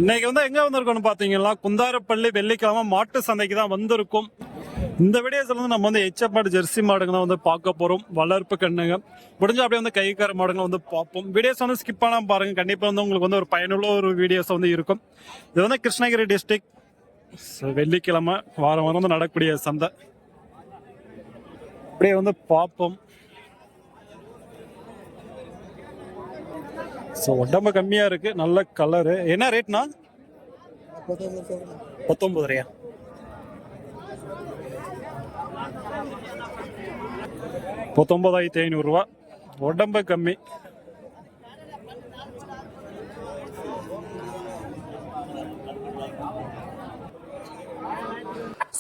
இன்னைக்கு எங்க வந்திருக்கோம்னு பாத்தீங்கன்னா குந்தாரப்பள்ளி வெள்ளிக்கிழமை மாட்டு சந்தைக்கு தான் வந்திருக்கும். இந்த வீடியோஸ்ல நம்ம எச்சப்பாடு ஜெர்சி மாடுங்க தான் பார்க்க போறோம். வளர்ப்பு கண்ணுங்க முடிஞ்சா அப்படியே கைக்கார மாடுங்க பார்ப்போம். வீடியோஸ் ஸ்கிப் பண்ணாம பாருங்க. கண்டிப்பா உங்களுக்கு ஒரு பயனுள்ள ஒரு வீடியோஸ் இருக்கும். இது கிருஷ்ணகிரி டிஸ்ட்ரிக்ட் வெள்ளிக்கிழமை வாரம் வாரம் நடக்கக்கூடிய சந்தை. அப்படியே பார்ப்போம். உடம்பு கம்மியா இருக்கு, நல்ல கலரு. என்ன ரேட்னா? 19,000. 19,500 ரூபா. உடம்பு கம்மி.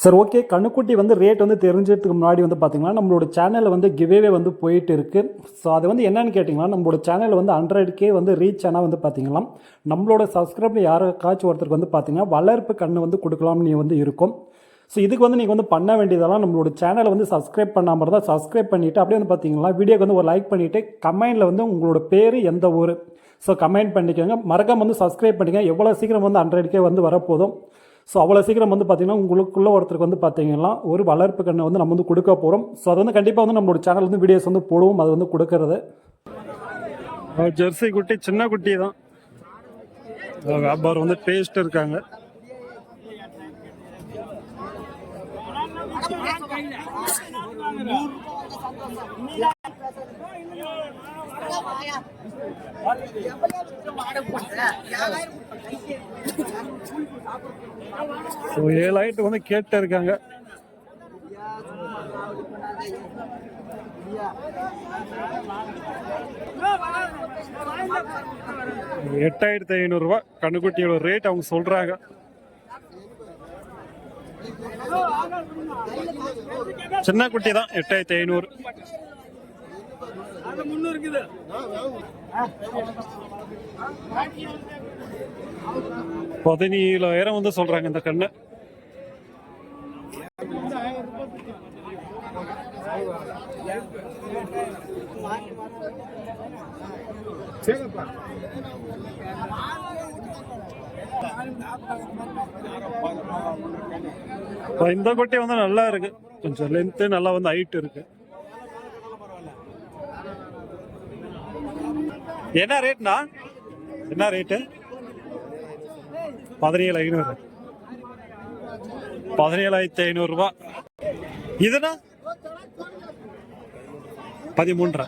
சார் ஓகே, கண்ணுக்குட்டி ரேட் தெரிஞ்சதுக்கு முன்னாடி பார்த்தீங்கன்னா நம்மளோட சேனலில் கிவ்வே போயிட்டு இருக்குது. ஸோ அது என்னென்னு கேட்டிங்கன்னா, நம்மளோட சேனல் 100K ரீச் ஆனால் பார்த்தீங்கன்னா நம்மளோட சப்ஸ்கிரைபர் யாருக்காச்சும் ஒருத்தருக்கு பார்த்தீங்கன்னா வளர்ப்பு கண்ணு கொடுக்கலாம்னு இருக்கும். ஸோ இதுக்கு நீங்கள் பண்ண வேண்டியதெல்லாம் நம்மளோட சேனலை சப்ஸ்கிரைப் பண்ணாமல் இருந்தால் சப்ஸ்கிரைப் பண்ணிவிட்டு அப்படியே பார்த்தீங்கன்னா வீடியோக்கு ஒரு லைக் பண்ணிவிட்டு கமெண்டில் உங்களோட பேர் எந்த ஊர் ஸோ கமெண்ட் பண்ணிக்கோங்க. மறக்காம சப்ஸ்கிரைப் பண்ணிக்கோங்க. எவ்வளோ சீக்கிரம் 100K வரப்போதும். ஸோ அவ்வளோ சீக்கிரம் பார்த்தீங்கன்னா உங்களுக்குள்ள ஒருத்தருக்கு பார்த்தீங்கன்னா ஒரு வளர்ப்பு கண்ணை நம்ம கொடுக்க போகிறோம். ஸோ அது கண்டிப்பாக நம்மளோட சேனல் வீடியோஸ் போடுவோம். அது கொடுக்கறது ஜெர்சி குட்டி, சின்ன குட்டி தான். வியாபாரம் டேஸ்ட் இருக்காங்க. ஸோ 7,000 கேட்டு இருக்காங்க. $8,500 கண்ணுக்குட்டியோட ரேட் அவங்க சொல்றாங்க. சின்ன குட்டி தான் 8,500. 17,000 சொல்றாங்க இந்த கண்ணு. இந்த குட்டி நல்லா இருக்கு. கொஞ்சம் லென்த் நல்லா ஹைட் இருக்கு. என்ன ரேட்னா? என்ன ரேட்டு? 17,500. 17,500 ரூபா. இதுனா 13,500.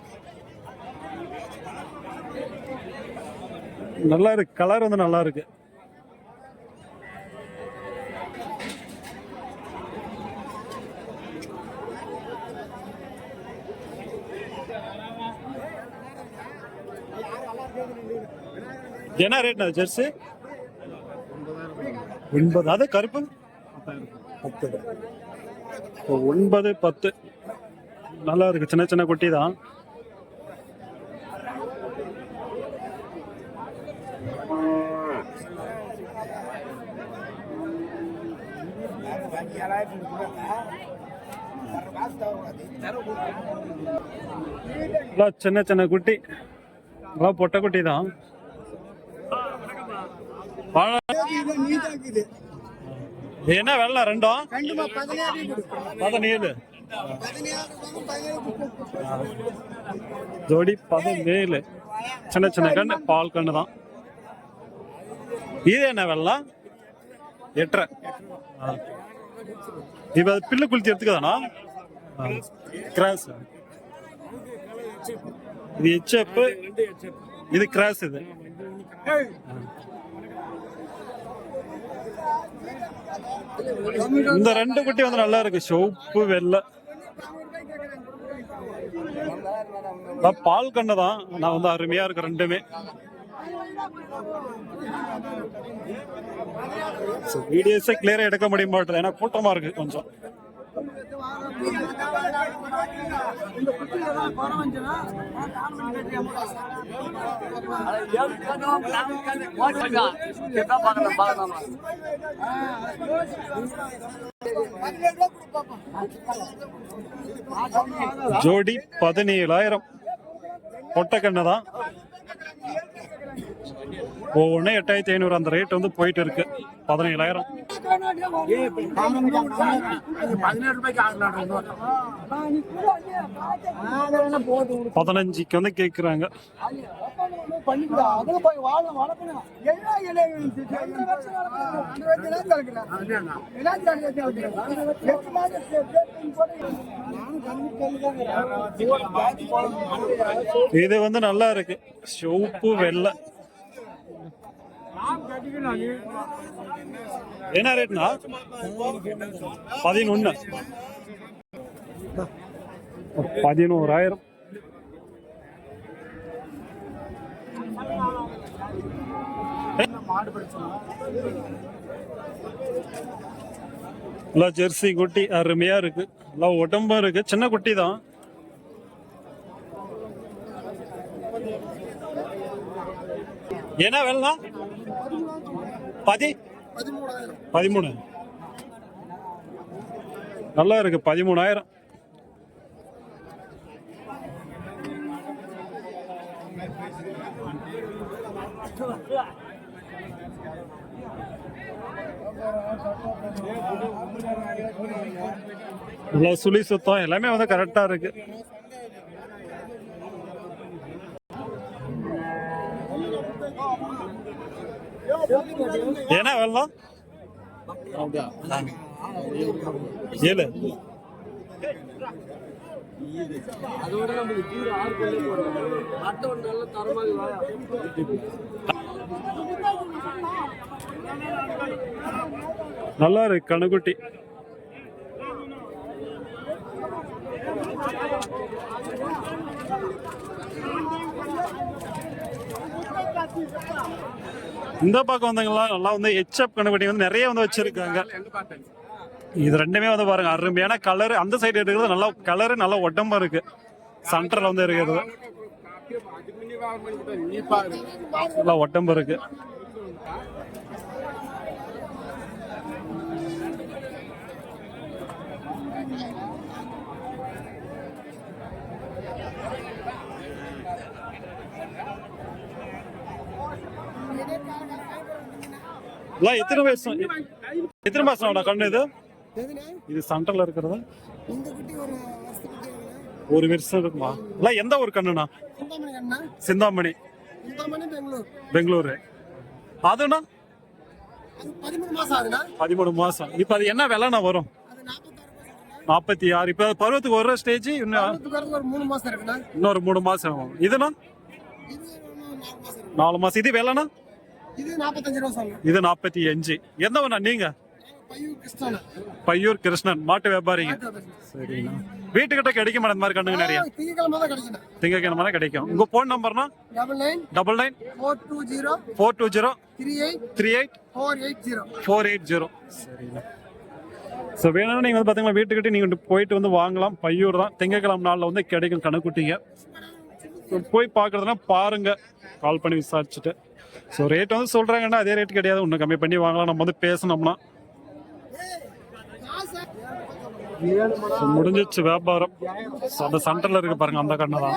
நல்லா இருக்கு. கலர் நல்லா இருக்கு. என்ன ரேட் ஜெர்சி? 9. அது கருப்பு 10. 9, 10 நல்லா இருக்கு. சின்ன சின்ன குட்டி தான். சின்ன சின்ன குட்டி பொட்டை குட்டி தான். என்ன வெள்ள ரெண்டும்? 17. ஜோடி 17. சின்ன சின்ன கண்ணு, பால் கண்ணு தான். இது என்ன வெள்ளம்? 8. இப்ப பில்லு குளிச்சு எடுத்துக்கதானா? கிராஸ். இது HF, இது கிராஸ். இது இந்த ரெண்டு குட்டி நல்லா இருக்கு. சோப்பு வெள்ளை பால் கண்ணு தான். நான் அருமையா இருக்கு ரெண்டுமே. வீடியோஸே கிளியரா எடுக்க முடிய மாட்டேது, ஏன்னா கூட்டமா இருக்கு கொஞ்சம். ஜோடி 17,000. பொட்டக்கண்ணு தான். ஒவ்வொன்று 8500 அந்த ரேட் வந்து போயிட்டு இருக்கு. 17,000. 15க்கு வந்து கேட்குறாங்க. இது வந்து நல்லா இருக்கு, சிவப்பு வெள்ளை. என்ன ரேட்னா? 11. 11,000. ஜெர்சி குட்டி அருமையா இருக்கு, எல்லாம் உடம்பா இருக்கு, சின்ன குட்டி தான். என்ன வேலைனா? 13. நல்லா இருக்கு, 13,000. நல்லா சுழி சுத்தம் எல்லாமே வந்து கரெக்டா இருக்கு. என்ன வேலாம்? 7. நல்லா இருக்கு கணுக்குட்டி. இந்த பக்கம் வந்தவங்களா நல்லா வந்து ஹெச்எப் கணுக்குட்டி வந்து நிறைய வந்து வச்சிருக்காங்க. இது ரெண்டுமே வந்து பாருங்க அருமையான கலர். அந்த சைடு இருக்கிறது நல்லா கலரு, நல்லா உடம்பா இருக்கு. சென்டர்ல வந்து இருக்கிறது நல்லா உடம்பு இருக்கு. எத்தனை மாசம் கண்ணு இது? இது சென்டர்ல இருக்கிறது ஒரு வருஷம் இருக்குமா? இல்ல எந்த ஒரு கண்ணுனா? சிந்தாமணி, பெங்களூரு. அதுனா 13 மாசம். இப்ப அது என்ன விலைனா வரும்? 46. இப்ப பருவத்துக்கு ஒரு ஸ்டேஜ், இன்னொரு 3 மாசம் ஆகும். இதுனா 4 மாசம். இது விலைனா? இது 45. எந்த ஒண்ணா நீங்க? பையூர் கிருஷ்ணன், மாட்டு வியாபாரிங்க. சரிண்ணா. வீட்டுக்கிட்ட கிடைக்குமா இந்த மாதிரி கண்ணுங்க? நிறைய திங்கக்கிழமை கிடைக்கும். உங்க போன் நம்பர்னா? 9944203880. சரிண்ணா. ஸோ வேணும்னா நீங்க வந்து பாத்தீங்கன்னா வீட்டுக்கிட்ட நீங்க போயிட்டு வந்து வாங்கலாம். பையூர் தான், திங்கக்கிழமை நாள்ல வந்து கிடைக்கும் கணுக்குட்டிங்க. போய் பாக்குறதுனா பாருங்க, கால் பண்ணி விசாரிச்சுட்டு. ஸோ ரேட் வந்து சொல்றாங்கன்னா அதே ரேட் கிடையாது, இன்னும் கம்மி பண்ணி வாங்கலாம் நம்ம வந்து பேசணும்னா. முடிஞ்சிச்சு வியாபாரம். அந்த சென்டர்ல இருக்கு பாருங்க, அந்த கண்ணு தான்.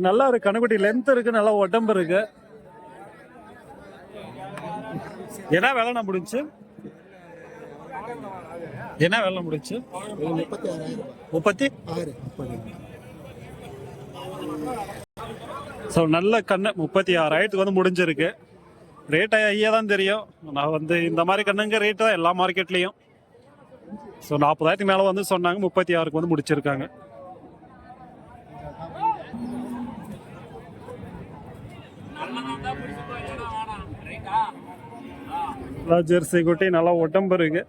நல்லா இருக்கு கணுக்குட்டி, லென்த் இருக்கு, நல்லா உடம்பு இருக்கு. என்ன வேலை முடிஞ்சு? என்ன வேலை முடிச்சு? 36. ஸோ நல்ல கண்ணு 36,000 வந்து முடிஞ்சிருக்கு. ரேட் ஐயா தான் தெரியும். நான் வந்து இந்த மாதிரி கண்ணுங்க ரேட் தான் எல்லா மார்க்கெட்லேயும். ஸோ 40,000 மேலே வந்து சொன்னாங்க, 36க்கு வந்து முடிச்சிருக்காங்க. ஜெர்சி குட்டி நல்லா உடம்பு இருக்கு.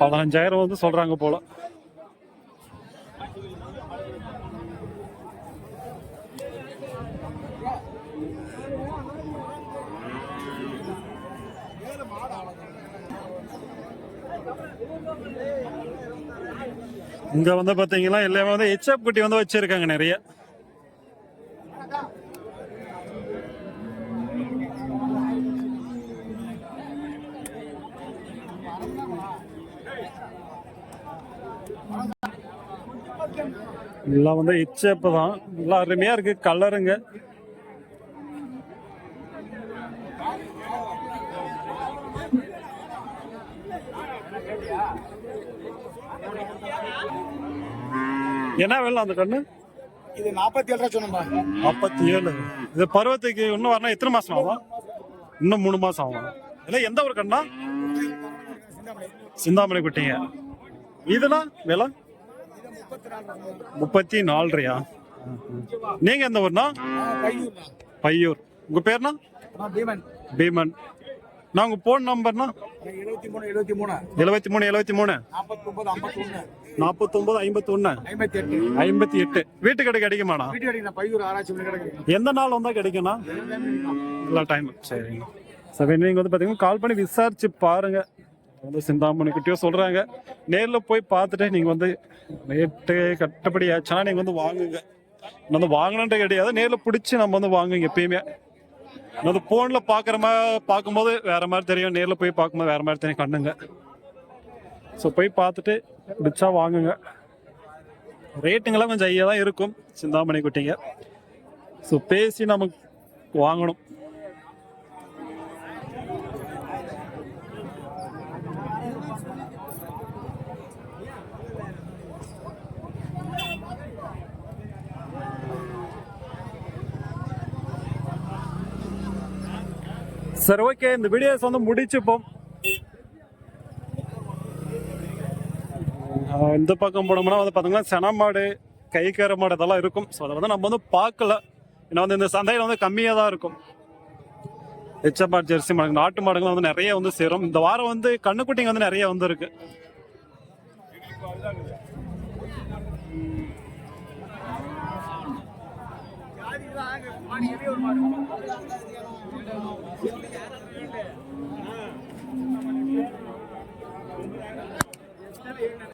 15,000 வந்து சொல்றாங்க போல. இங்க வந்து பாத்தீங்கன்னா எல்லாமே வந்து ஹெச்எப் குட்டி வந்து வச்சிருக்காங்க நிறைய. எல்லாம் வந்து இச்சப்பு தான், எல்லாம் அருமையா இருக்கு கலருங்க. என்ன வேலை அந்த கண்ணு? இது 47 ரூபா சொன்னோம்பா. 47. இது பருவத்துக்கு இன்னும் வரணும் எத்தனை மாசம் ஆகும்? இன்னும் 3 மாசம் ஆகும். இல்லை எந்த ஒரு கண்ணா? சிந்தாமணி குட்டிங்க. இதெல்லாம் விலை 34. நீங்க எந்த ஊர்னா? பையூர். உங்க பேர்னா? பீமன். நான் உங்க போன் நம்பர்னா? 73 58. வீட்டு கடை கிடைக்குமாண்ணா? எந்த நாள் வந்தா கிடைக்கும்ண்ணா? எல்லா டைம். சரிங்க. சரி, நீங்க வந்து பாத்தீங்கன்னா கால் பண்ணி விசாரிச்சு பாருங்க. வந்து சிந்தாமணி குட்டியோ சொல்றாங்க. நேர்ல போய் பார்த்துட்டு நீங்க வந்து ரேட்டு கட்டுப்படி ஆச்சுன்னா நீங்க வந்து வாங்குங்க. வந்து வாங்கணுன்ட்டு கிடையாது, நேர்ல பிடிச்சி நம்ம வந்து வாங்குங்க எப்பயுமே. வந்து போன்ல பார்க்கும்போது வேற மாதிரி தெரியும், நேர்ல போய் பார்க்கும்போது வேற மாதிரி தெரியும் கண்ணுங்க. ஸோ போய் பார்த்துட்டு பிடிச்சா வாங்குங்க. ரேட்டுங்கெல்லாம் கொஞ்சம் ஐயா தான் இருக்கும் சிந்தாமணி குட்டிங்க. ஸோ பேசி நமக்கு வாங்கணும். சரி, ஓகே, இந்த வீடியோஸ் வந்து முடிச்சுப்போம். இந்த பக்கம் போனோம்னா வந்து பார்த்தீங்கன்னா சென மாடு, கைக்கார மாடு இதெல்லாம் இருக்கும். ஸோ அதை வந்து நம்ம வந்து பார்க்கல. ஏன்னா வந்து இந்த சந்தையில் வந்து கம்மியாக தான் இருக்கும். எச்சப்பாடு ஜெர்சி மாடு, நாட்டு மாடுகள் வந்து நிறைய வந்து சேரும். இந்த வாரம் வந்து கண்ணுக்குட்டிங்க வந்து நிறைய வந்து இருக்கு.